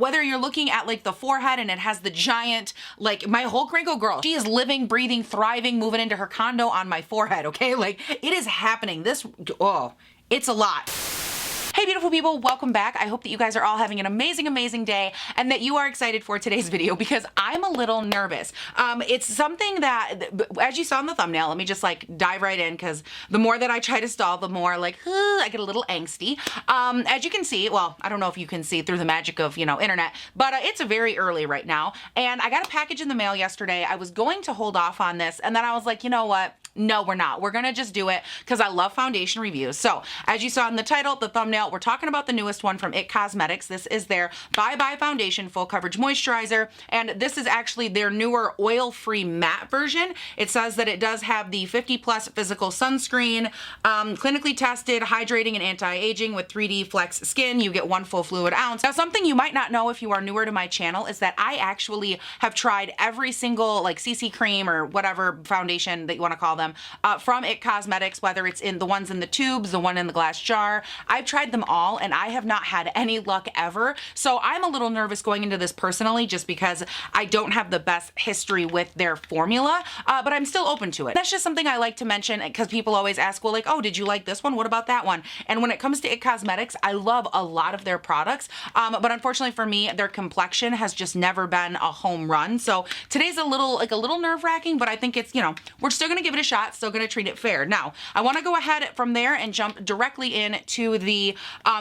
Whether you're looking at like the forehead and it has the giant, like my Hulk wrinkle girl, she is living, breathing, thriving, moving into her condo on my forehead, okay? Like it is happening. This, oh, it's a lot. Hey beautiful people, welcome back. I hope that you guys are all having an amazing, amazing day and that you are excited for today's video because I'm a little nervous. It's something that, as you saw in the thumbnail, let me just like dive right in because the more that I try to stall, the more like, I get a little angsty. As you can see, well, I don't know if you can see through the magic of, you know, internet, but it's very early right now. And I got a package in the mail yesterday. I was going to hold off on this and then I was like, you know what? No, we're not. We're gonna just do it because I love foundation reviews. So as you saw in the title, the thumbnail, we're talking about the newest one from IT Cosmetics. This is their Bye Bye Foundation Full Coverage Moisturizer. And this is actually their newer oil-free matte version. It says that it does have the 50+ physical sunscreen, clinically tested, hydrating and anti-aging with 3D Flex Skin. You get 1 full fluid ounce. Now, something you might not know if you are newer to my channel is that I actually have tried every single like CC cream or whatever foundation that you want to call them from IT Cosmetics, whether it's in the ones in the tubes, the one in the glass jar. I've tried them all and I have not had any luck ever. So I'm a little nervous going into this personally just because I don't have the best history with their formula, but I'm still open to it. That's just something I like to mention because people always ask, well, like, oh, did you like this one? What about that one? And when it comes to IT Cosmetics, I love a lot of their products, but unfortunately for me, their complexion has just never been a home run. So today's a little nerve-wracking, but I think it's, you know, we're still gonna give it a shot, still gonna treat it fair. Now, I wanna go ahead from there and jump directly into the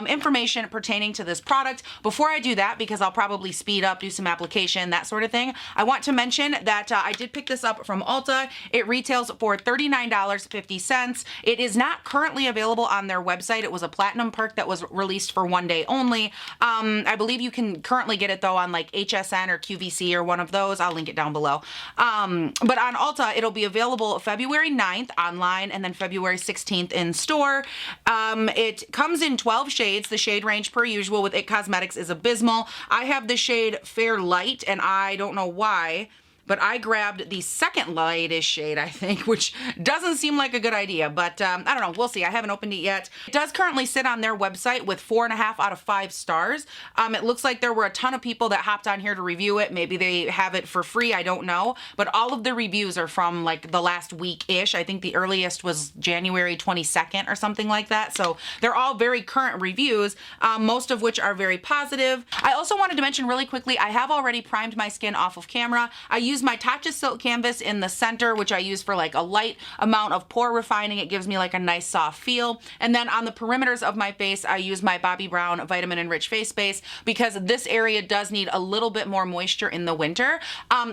information pertaining to this product. Before I do that, because I'll probably speed up, do some application, that sort of thing, I want to mention that I did pick this up from Ulta. It retails for $39.50. It is not currently available on their website. It was a platinum perk that was released for one day only. I believe you can currently get it though on like HSN or QVC or one of those. I'll link it down below. But on Ulta, it'll be available February 9th online and then February 16th in store. It comes in 12 shades. The shade range per usual with IT Cosmetics is abysmal. I have the shade Fair Light and I don't know why, but I grabbed the second lightest shade, I think, which doesn't seem like a good idea, but I don't know, we'll see. I haven't opened it yet. It does currently sit on their website with 4.5 out of 5 stars. It looks like there were a ton of people that hopped on here to review it. Maybe they have it for free, I don't know, but all of the reviews are from like the last week-ish. I think the earliest was January 22nd or something like that, so they're all very current reviews, most of which are very positive. I also wanted to mention really quickly, I have already primed my skin off of camera. I use my Tatcha Silk Canvas in the center, which I use for like a light amount of pore refining. It gives me like a nice soft feel. And then on the perimeters of my face, I use my Bobbi Brown Vitamin Enriched Face Base because this area does need a little bit more moisture in the winter.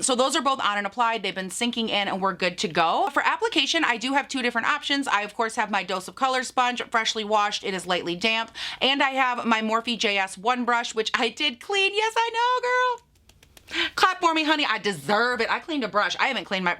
So those are both on and applied. They've been sinking in and we're good to go. For application, I do have 2 different options. I, of course, have my Dose of Color sponge, freshly washed. It is lightly damp. And I have my Morphe JS1 brush, which I did clean. Yes, I know, girl. Clap for me, honey. I deserve it. I cleaned a brush. I haven't cleaned my,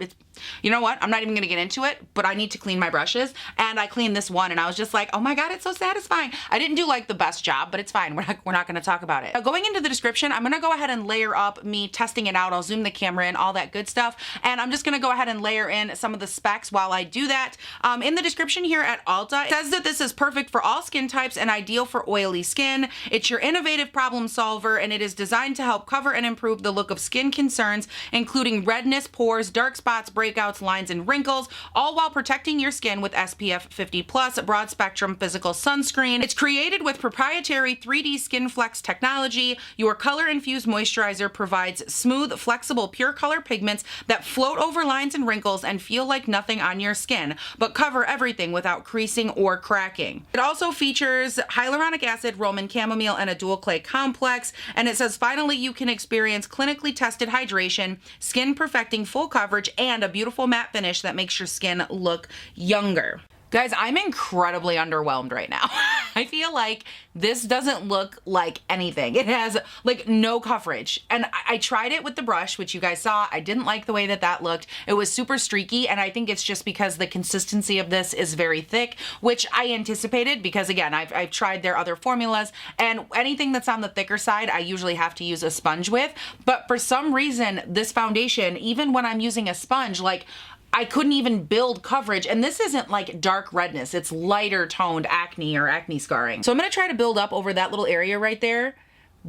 you know what? I'm not even gonna get into it, but I need to clean my brushes. And I cleaned this one and I was just like, oh my God, it's so satisfying. I didn't do like the best job, but it's fine. We're not gonna talk about it. Now, going into the description, I'm gonna go ahead and layer up me testing it out. I'll zoom the camera in, all that good stuff. And I'm just gonna go ahead and layer in some of the specs while I do that. In the description here at Ulta, it says that this is perfect for all skin types and ideal for oily skin. It's your innovative problem solver and it is designed to help cover and improve the look of skin concerns, including redness, pores, dark spots, breakouts, lines, and wrinkles, all while protecting your skin with SPF 50+ broad spectrum physical sunscreen. It's created with proprietary 3D Skin Flex technology. Your color-infused moisturizer provides smooth, flexible, pure color pigments that float over lines and wrinkles and feel like nothing on your skin, but cover everything without creasing or cracking. It also features hyaluronic acid, Roman chamomile, and a dual clay complex, and it says finally you can experience clinically tested hydration, skin perfecting full coverage, and a beautiful matte finish that makes your skin look younger. Guys, I'm incredibly underwhelmed right now. I feel like this doesn't look like anything. It has like no coverage. And I tried it with the brush, which you guys saw. I didn't like the way that that looked. It was super streaky. And I think it's just because the consistency of this is very thick, which I anticipated because again, I've tried their other formulas and anything that's on the thicker side, I usually have to use a sponge with. But for some reason, this foundation, even when I'm using a sponge, like I couldn't even build coverage. And this isn't like dark redness. It's lighter toned acne or acne scarring. So I'm going to try to build up over that little area right there.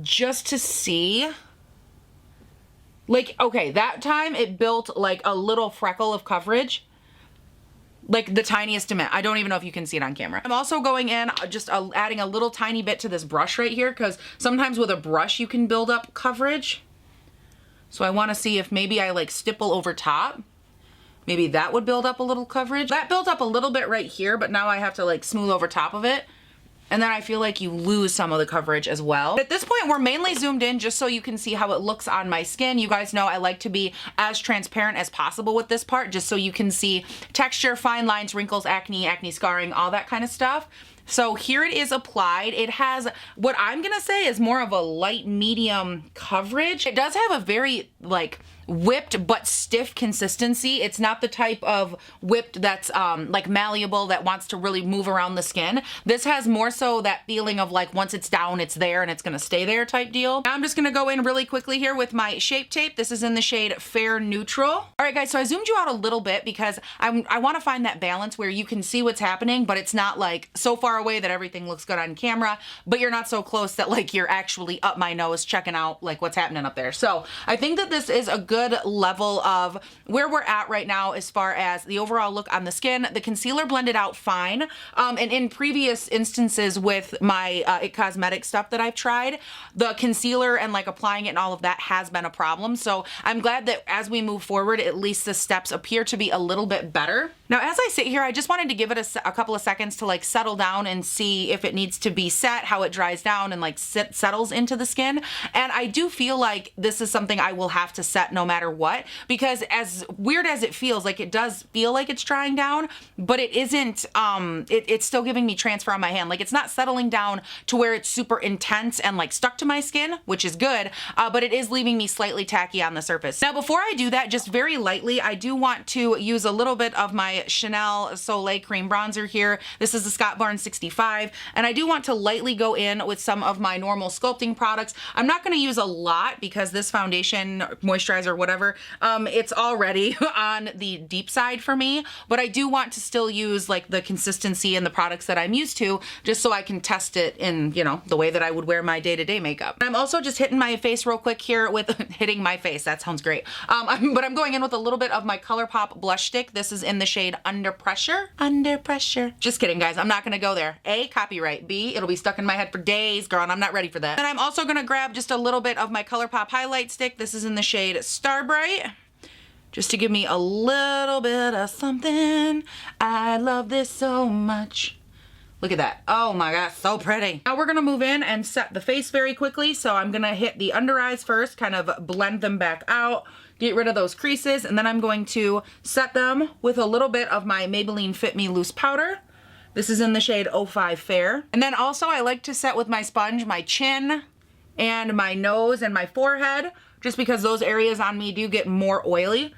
just to see. Like, okay, that time it built like a little freckle of coverage. Like the tiniest amount. I don't even know if you can see it on camera. I'm also going in, just adding a little tiny bit to this brush right here, because sometimes with a brush you can build up coverage. So I want to see if maybe I like stipple over top. Maybe that would build up a little coverage. That built up a little bit right here, but now I have to like smooth over top of it. And then I feel like you lose some of the coverage as well. At this point, we're mainly zoomed in just so you can see how it looks on my skin. You guys know I like to be as transparent as possible with this part, just so you can see texture, fine lines, wrinkles, acne, acne scarring, all that kind of stuff. So here it is applied. It has what I'm gonna say is more of a light medium coverage. It does have a very like whipped but stiff consistency. It's not the type of whipped that's like malleable, that wants to really move around the skin. This has more so that feeling of like once it's down, it's there and it's gonna stay there type deal. Now I'm just gonna go in really quickly here with my Shape Tape. This is in the shade Fair Neutral. All right guys, so I zoomed you out a little bit because I wanna find that balance where you can see what's happening, but it's not like so far away that everything looks good on camera, but you're not so close that like you're actually up my nose checking out like what's happening up there. So I think that this is a good level of where we're at right now as far as the overall look on the skin. The concealer blended out fine. And in previous instances with my IT Cosmetics stuff that I've tried, the concealer and like applying it and all of that has been a problem. So I'm glad that as we move forward, at least the steps appear to be a little bit better. Now, as I sit here, I just wanted to give it a couple of seconds to like settle down and see if it needs to be set, how it dries down and like settles into the skin. And I do feel like this is something I will have to set no matter what, because as weird as it feels, like it does feel like it's drying down, but it isn't, it's still giving me transfer on my hand. Like it's not settling down to where it's super intense and like stuck to my skin, which is good, but it is leaving me slightly tacky on the surface. Now, before I do that, just very lightly, I do want to use a little bit of my Chanel Soleil Cream Bronzer here. This is the Scott Barnes 65, and I do want to lightly go in with some of my normal sculpting products. I'm not going to use a lot because this foundation, moisturizer, whatever, it's already on the deep side for me, but I do want to still use like the consistency and the products that I'm used to, just so I can test it in, you know, the way that I would wear my day-to-day makeup. I'm also just hitting my face real quick here with hitting my face. That sounds great. But I'm going in with a little bit of my ColourPop blush stick. This is in the shade Under Pressure. Under Pressure. Just kidding, guys. I'm not gonna go there. A, copyright. B, it'll be stuck in my head for days, girl, and I'm not ready for that. Then I'm also gonna grab just a little bit of my ColourPop highlight stick. This is in the shade Starbright, just to give me a little bit of something. I love this so much. Look at that. Oh my God, so pretty. Now we're gonna move in and set the face very quickly. So I'm gonna hit the under eyes first, kind of blend them back out, get rid of those creases, and then I'm going to set them with a little bit of my Maybelline Fit Me Loose Powder. This is in the shade 05 Fair. And then also I like to set with my sponge my chin and my nose and my forehead, just because those areas on me do get more oily.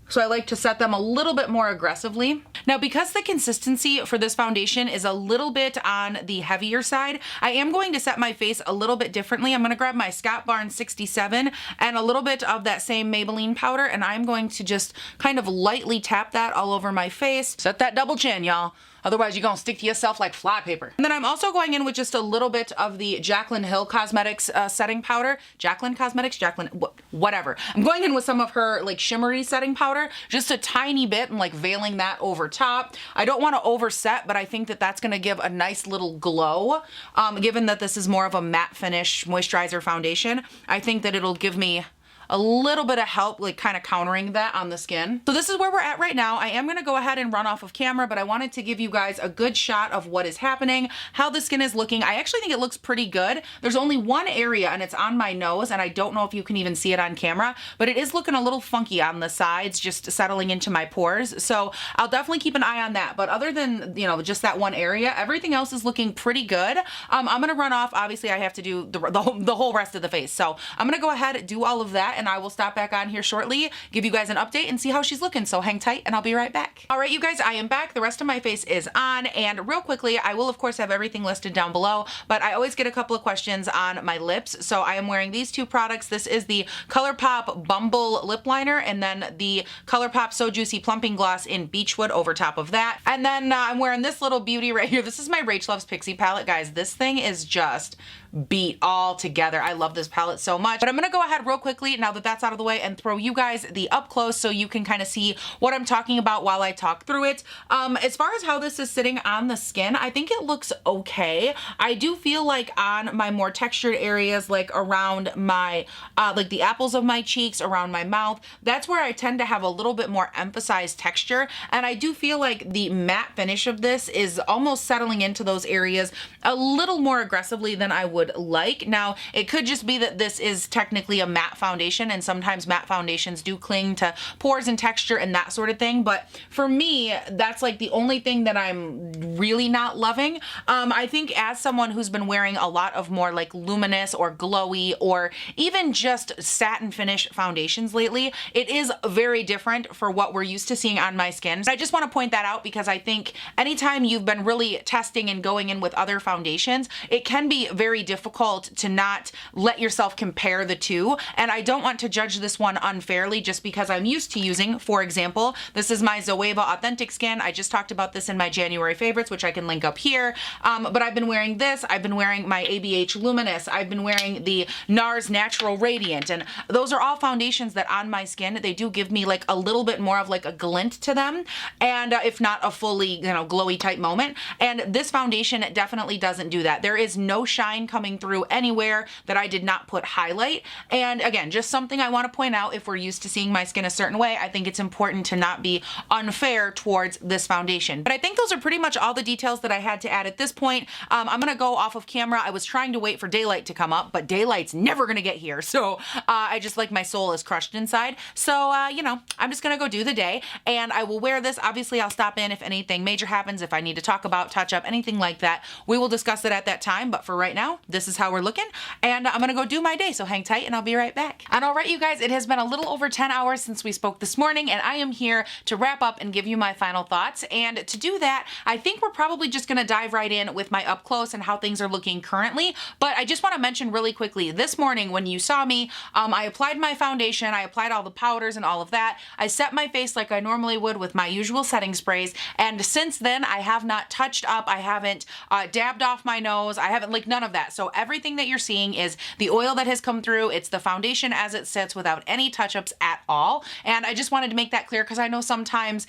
So I like to set them a little bit more aggressively. Now, because the consistency for this foundation is a little bit on the heavier side, I am going to set my face a little bit differently. I'm gonna grab my Scott Barnes 67 and a little bit of that same Maybelline powder, and I'm going to just kind of lightly tap that all over my face. Set that double chin, y'all. Otherwise, you're gonna stick to yourself like fly paper. And then I'm also going in with just a little bit of the Jaclyn Hill Cosmetics setting powder. Jaclyn Cosmetics? Jaclyn, whatever. I'm going in with some of her like shimmery setting powder, just a tiny bit, and like veiling that over top. I don't wanna overset, but I think that that's gonna give a nice little glow. Given that this is more of a matte finish moisturizer foundation, I think that it'll give me a little bit of help, like kind of countering that on the skin. So this is where we're at right now. I am gonna go ahead and run off of camera, but I wanted to give you guys a good shot of what is happening, how the skin is looking. I actually think it looks pretty good. There's only one area and it's on my nose, and I don't know if you can even see it on camera, but it is looking a little funky on the sides, just settling into my pores. So I'll definitely keep an eye on that. But other than, you know, just that one area, everything else is looking pretty good. I'm gonna run off. Obviously I have to do the whole rest of the face. So I'm gonna go ahead, do all of that, and I will stop back on here shortly, give you guys an update and see how she's looking. So hang tight and I'll be right back. All right, you guys, I am back. The rest of my face is on, and real quickly, I will of course have everything listed down below, but I always get a couple of questions on my lips. So I am wearing these two products. This is the ColourPop Bumble Lip Liner, and then the ColourPop So Juicy Plumping Gloss in Beechwood over top of that. And then I'm wearing this little beauty right here. This is my Rach Loves Pixie palette, guys. This thing is just beat all together. I love this palette so much. But I'm gonna go ahead real quickly now that that's out of the way and throw you guys the up close so you can kind of see what I'm talking about while I talk through it. As far as how this is sitting on the skin, I think it looks okay. I do feel like on my more textured areas, like around my, like the apples of my cheeks, around my mouth, that's where I tend to have a little bit more emphasized texture. And I do feel like the matte finish of this is almost settling into those areas a little more aggressively than I would like. Now, it could just be that this is technically a matte foundation, and sometimes matte foundations do cling to pores and texture and that sort of thing. But for me, that's like the only thing that I'm really not loving. I think as someone who's been wearing a lot of more like luminous or glowy or even just satin finish foundations lately, it is very different for what we're used to seeing on my skin. I just want to point that out because I think anytime you've been really testing and going in with other foundations, it can be very difficult to not let yourself compare the two. And I don't want to judge this one unfairly just because I'm used to using, for example, this is my Zoeva Authentic Skin. I just talked about this in my January favorites, which I can link up here. But I've been wearing this. I've been wearing my ABH Luminous. I've been wearing the NARS Natural Radiant. And those are all foundations that on my skin, they do give me like a little bit more of like a glint to them. And if not a fully, glowy type moment. And this foundation definitely doesn't do that. There is no shine coming through anywhere that I did not put highlight. And again, just something I want to point out, if we're used to seeing my skin a certain way, I think it's important to not be unfair towards this foundation. But I think those are pretty much all the details that I had to add at this point. I'm gonna go off of camera. I was trying to wait for daylight to come up, but daylight's never gonna get here. So I just like my soul is crushed inside. So, I'm just gonna go do the day and I will wear this. Obviously, I'll stop in if anything major happens, if I need to talk about, touch up, anything like that. We will discuss it at that time. But for right now, this is how we're looking. And I'm gonna go do my day. So hang tight and I'll be right back. And all right, you guys, it has been a little over 10 hours since we spoke this morning, and I am here to wrap up and give you my final thoughts. And to do that, I think we're probably just gonna dive right in with my up close and how things are looking currently. But I just wanna mention really quickly, this morning when you saw me, I applied my foundation, I applied all the powders and all of that. I set my face like I normally would with my usual setting sprays. And since then, I have not touched up, I haven't dabbed off my nose, I haven't like none of that. So everything that you're seeing is the oil that has come through. It's the foundation as it sits without any touch-ups at all. And I just wanted to make that clear because I know sometimes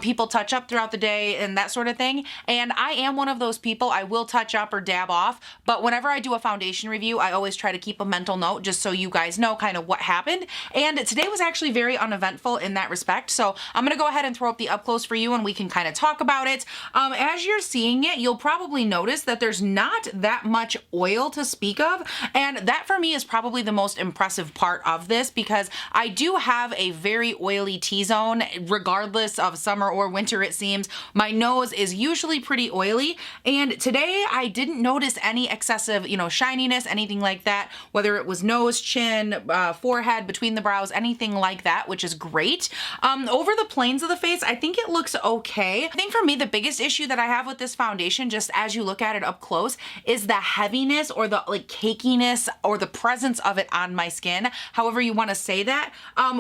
people touch up throughout the day and that sort of thing. And I am one of those people. I will touch up or dab off, but whenever I do a foundation review, I always try to keep a mental note just so you guys know kind of what happened. And today was actually very uneventful in that respect. So I'm gonna go ahead and throw up the up close for you and we can kind of talk about it. As you're seeing it, you'll probably notice that there's not that much oil to speak of. And that for me is probably the most impressive part of this because I do have a very oily T-zone regardless of summer or winter, it seems. My nose is usually pretty oily. And today I didn't notice any excessive, shininess, anything like that, whether it was nose, chin, forehead, between the brows, anything like that, which is great. Over the planes of the face, I think it looks okay. I think for me, the biggest issue that I have with this foundation, just as you look at it up close, is the heaviness or the like cakiness or the presence of it on my skin, however you want to say that.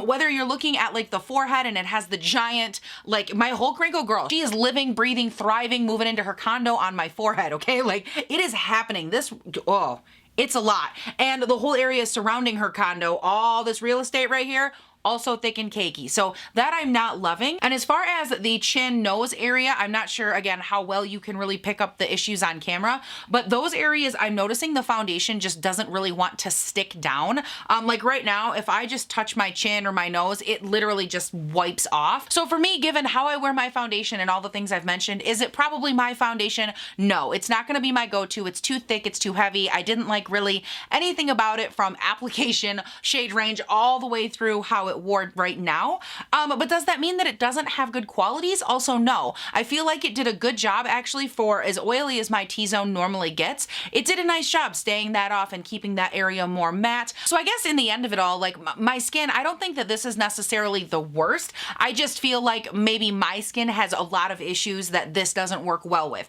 Whether you're looking at like the forehead and it has the giant, like my whole Gringo girl, she is living, breathing, thriving, moving into her condo on my forehead, okay? Like it is happening. It's a lot. And the whole area surrounding her condo, all this real estate right here, also thick and cakey. So that I'm not loving. And as far as the chin nose area, I'm not sure again how well you can really pick up the issues on camera, but those areas I'm noticing the foundation just doesn't really want to stick down. Like right now, if I just touch my chin or my nose, it literally just wipes off. So for me, given how I wear my foundation and all the things I've mentioned, is it probably my foundation? No, it's not gonna be my go-to. It's too thick, it's too heavy. I didn't like really anything about it from application, shade range, all the way through how it wore right now. But does that mean that it doesn't have good qualities? Also, no. I feel like it did a good job actually for as oily as my T-zone normally gets. It did a nice job staying that off and keeping that area more matte. So I guess in the end of it all, like my skin, I don't think that this is necessarily the worst. I just feel like maybe my skin has a lot of issues that this doesn't work well with.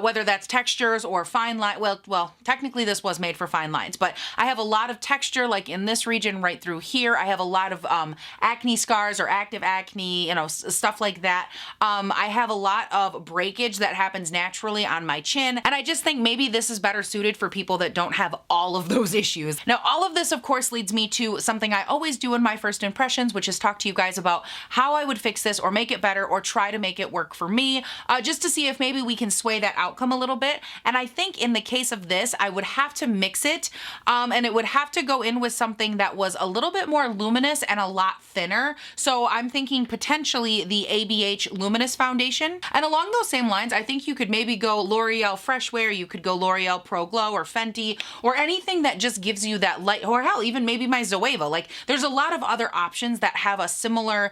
Whether that's textures or fine line, well, technically this was made for fine lines, but I have a lot of texture like in this region right through here. I have a lot of acne scars or active acne, you know, stuff like that. I have a lot of breakage that happens naturally on my chin, and I just think maybe this is better suited for people that don't have all of those issues. Now, all of this, of course, leads me to something I always do in my first impressions, which is talk to you guys about how I would fix this or make it better or try to make it work for me, just to see if maybe we can sway that outcome a little bit. And I think in the case of this, I would have to mix it, and it would have to go in with something that was a little bit more luminous and a lot thinner. So I'm thinking potentially the ABH Luminous Foundation. And along those same lines, I think you could maybe go L'Oreal Fresh Wear, you could go L'Oreal Pro Glow or Fenty, or anything that just gives you that light, or hell, even maybe my Zoeva. Like, there's a lot of other options that have a similar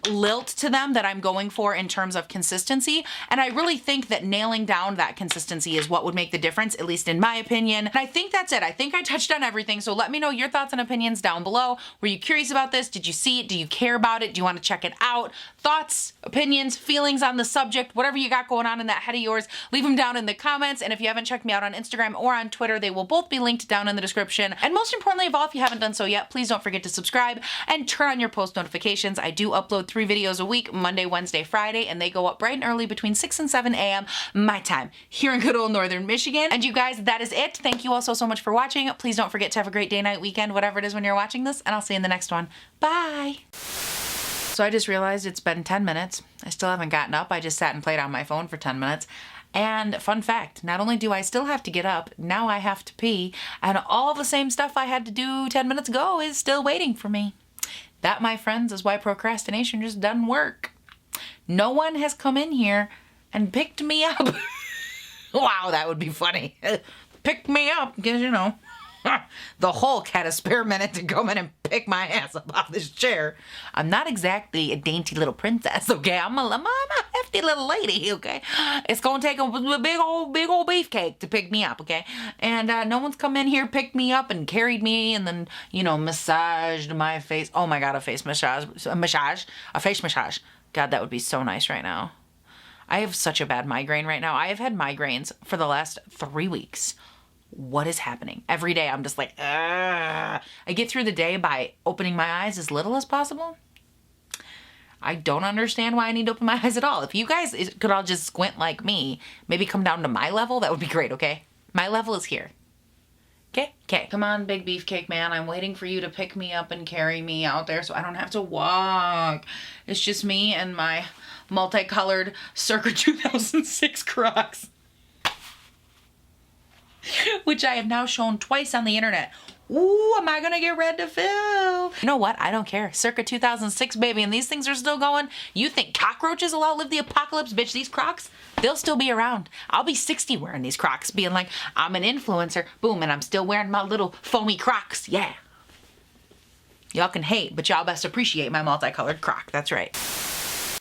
lilt to them that I'm going for in terms of consistency. And I really think that nailing down that consistency is what would make the difference, at least in my opinion. And I think that's it. I think I touched on everything. So let me know your thoughts and opinions down below. Were you curious about this? Did you see it? Do you care about it? Do you want to check it out? Thoughts, opinions, feelings on the subject, whatever you got going on in that head of yours, leave them down in the comments. And if you haven't checked me out on Instagram or on Twitter, they will both be linked down in the description. And most importantly of all, if you haven't done so yet, please don't forget to subscribe and turn on your post notifications. I do upload 3 videos a week, Monday, Wednesday, Friday, and they go up bright and early between 6 and 7 a.m. my time here in good old Northern Michigan. And you guys, that is it. Thank you all so much for watching. Please don't forget to have a great day, night, weekend, whatever it is when you're watching this, and I'll see you in the next one. Bye. So I just realized it's been 10 minutes. I still haven't gotten up. I just sat and played on my phone for 10 minutes. And fun fact, not only do I still have to get up, now I have to pee, and all the same stuff I had to do 10 minutes ago is still waiting for me. That, my friends, is why procrastination just doesn't work. No one has come in here and picked me up. Wow, that would be funny. Picked me up, because, you know, the Hulk had a spare minute to come in and pick my ass up off this chair. I'm not exactly a dainty little princess, okay? I'm a hefty little lady, okay? It's gonna take a big old beefcake to pick me up, okay? And no one's come in here, picked me up, and carried me, and then, you know, massaged my face. Oh my God, a face massage. A face massage. God, that would be so nice right now. I have such a bad migraine right now. I have had migraines for the last 3 weeks. What is happening? Every day I'm just like, ugh. I get through the day by opening my eyes as little as possible. I don't understand why I need to open my eyes at all. If you guys could all just squint like me, maybe come down to my level, that would be great, okay? My level is here. Okay? Okay. Come on, big beefcake man. I'm waiting for you to pick me up and carry me out there so I don't have to walk. It's just me and my multicolored circa 2006 Crocs, which I have now shown twice on the internet. Ooh, am I gonna get red to fill? You know what? I don't care. Circa 2006, baby, and these things are still going. You think cockroaches will outlive the apocalypse? Bitch, these Crocs, they'll still be around. I'll be 60 wearing these Crocs, being like, I'm an influencer. Boom, and I'm still wearing my little foamy Crocs. Yeah. Y'all can hate, but y'all best appreciate my multicolored Croc. That's right.